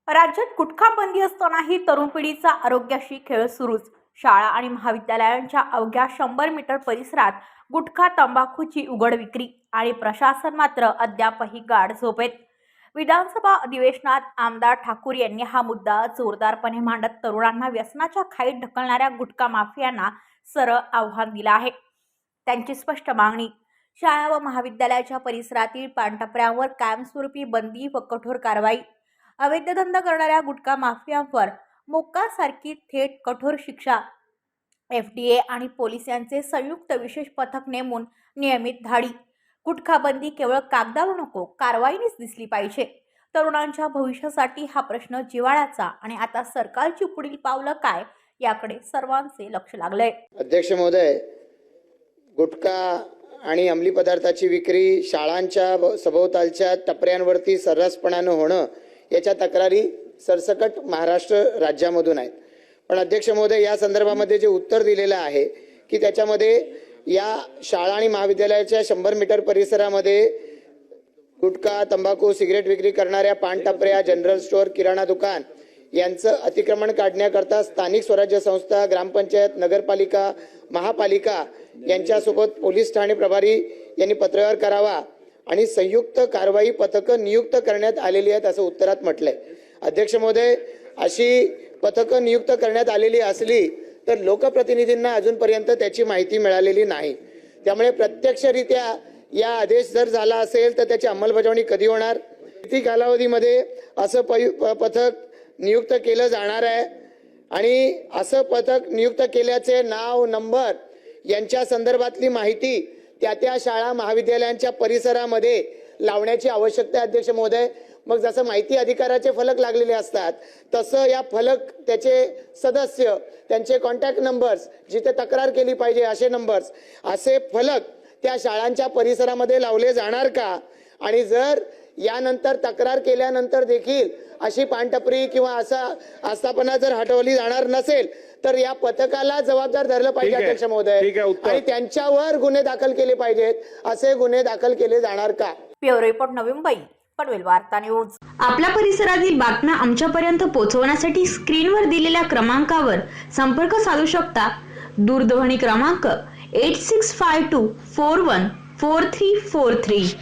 राज्यात गुटखा बंदी असतानाही तरुण पिढीचा आरोग्याशी खेळ सुरूच। शाळा आणि महाविद्यालयांच्या अवघ्या 100 मीटर परिसरात गुटखा तंबाखूची उघड विक्री आणि प्रशासन मात्र अद्यापही गाढ झोपेत। विधानसभा अधिवेशनात आमदार ठाकूर यांनी हा मुद्दा जोरदारपणे मांडत तरुणांना व्यसनाच्या खाईत ढकलणाऱ्या गुटखा माफियांना सरळ आव्हान दिलं आहे। त्यांची स्पष्ट मागणी शाळा व महाविद्यालयाच्या परिसरातील पानटपऱ्यांवर कायमस्वरूपी बंदी व कठोर कारवाई, अवैध धंदा करणाऱ्या गुटखा माफियांवर मोक्कासारखी थेट कठोर शिक्षा, FDA आणि पोलीस यांचे संयुक्त विशेष पथक नेमून नियमित धाडी। गुटखा बंदी केवळ कागदावर नको, कारवाईनेच दिसली पाहिजे। तरुणांच्या भविष्यासाठी हा प्रश्न जिव्हाळ्याचा आणि आता सरकारची पुढील पावलं काय याकडे सर्वांचे लक्ष लागलंय। अध्यक्ष महोदय, गुटखा आणि अंमली पदार्थाची विक्री शाळांच्या सभोवतालच्या टपऱ्यांवरती सर्रासपणाने होणं याच्या तक्रारी सरसकट महाराष्ट्र राज्यामधून आहेत। पण अध्यक्ष महोदय, या संदर्भामध्ये जे उत्तर दिलेलं आहे की त्याच्यामध्ये या शाळा आणि महाविद्यालयाच्या 100 मीटर परिसरामध्ये गुटखा, तंबाखू, सिगरेट विक्री करणाऱ्या पानटपऱ्या, जनरल स्टोअर, किराणा दुकान यांचं अतिक्रमण काढण्याकरता स्थानिक स्वराज्य संस्था, ग्रामपंचायत, नगरपालिका, महापालिका यांच्यासोबत पोलीस ठाणे प्रभारी यांनी पत्रव्यवहार करावा आणि संयुक्त कारवाई पथकं नियुक्त करण्यात आलेली आहेत असं उत्तरात म्हटलंय। अध्यक्ष महोदय, अशी पथकं नियुक्त करण्यात आलेली असली तर लोकप्रतिनिधींना अजूनपर्यंत त्याची माहिती मिळालेली नाही। त्यामुळे प्रत्यक्षरित्या या आदेश जर झाला असेल तर त्याची अंमलबजावणी कधी होणार, किती कालावधीमध्ये असं पथक नियुक्त केलं जाणार आहे आणि असं पथक नियुक्त केल्याचे नाव, नंबर यांच्या संदर्भातली माहिती त्या शाळा महाविद्यालयांच्या परिसरामध्ये लावण्याची आवश्यकता आहे। अध्यक्ष महोदय, मग जसं माहिती अधिकाराचे फलक लागलेले असतात तसं या फलक, त्याचे सदस्य, त्यांचे कॉन्टॅक्ट नंबर्स, जिथे तक्रार केली पाहिजे असे नंबर्स, असे फलक त्या शाळांच्या परिसरामध्ये लावले जाणार का? आणि जर यानंतर तक्रार केल्यानंतर देखील अशी पानटपरी किंवा असा आस्थापना जर हटवली जाणार नसेल तर या पथकाला जबाबदार धरलं पाहिजे अध्यक्ष महोदय, आणि त्यांच्यावर गुन्हे दाखल केले पाहिजेत। असे गुन्हे दाखल केले जाणार का? ब्युरो रिपोर्ट, नवी मुंबई, पनवेल वार्ता न्यूज। आपल्या परिसरातील बातम्या आमच्यापर्यंत पोहोचवण्यासाठी स्क्रीनवर दिलेल्या क्रमांकावर संपर्क साधू शकता। दूरध्वनी क्रमांक 8652414343।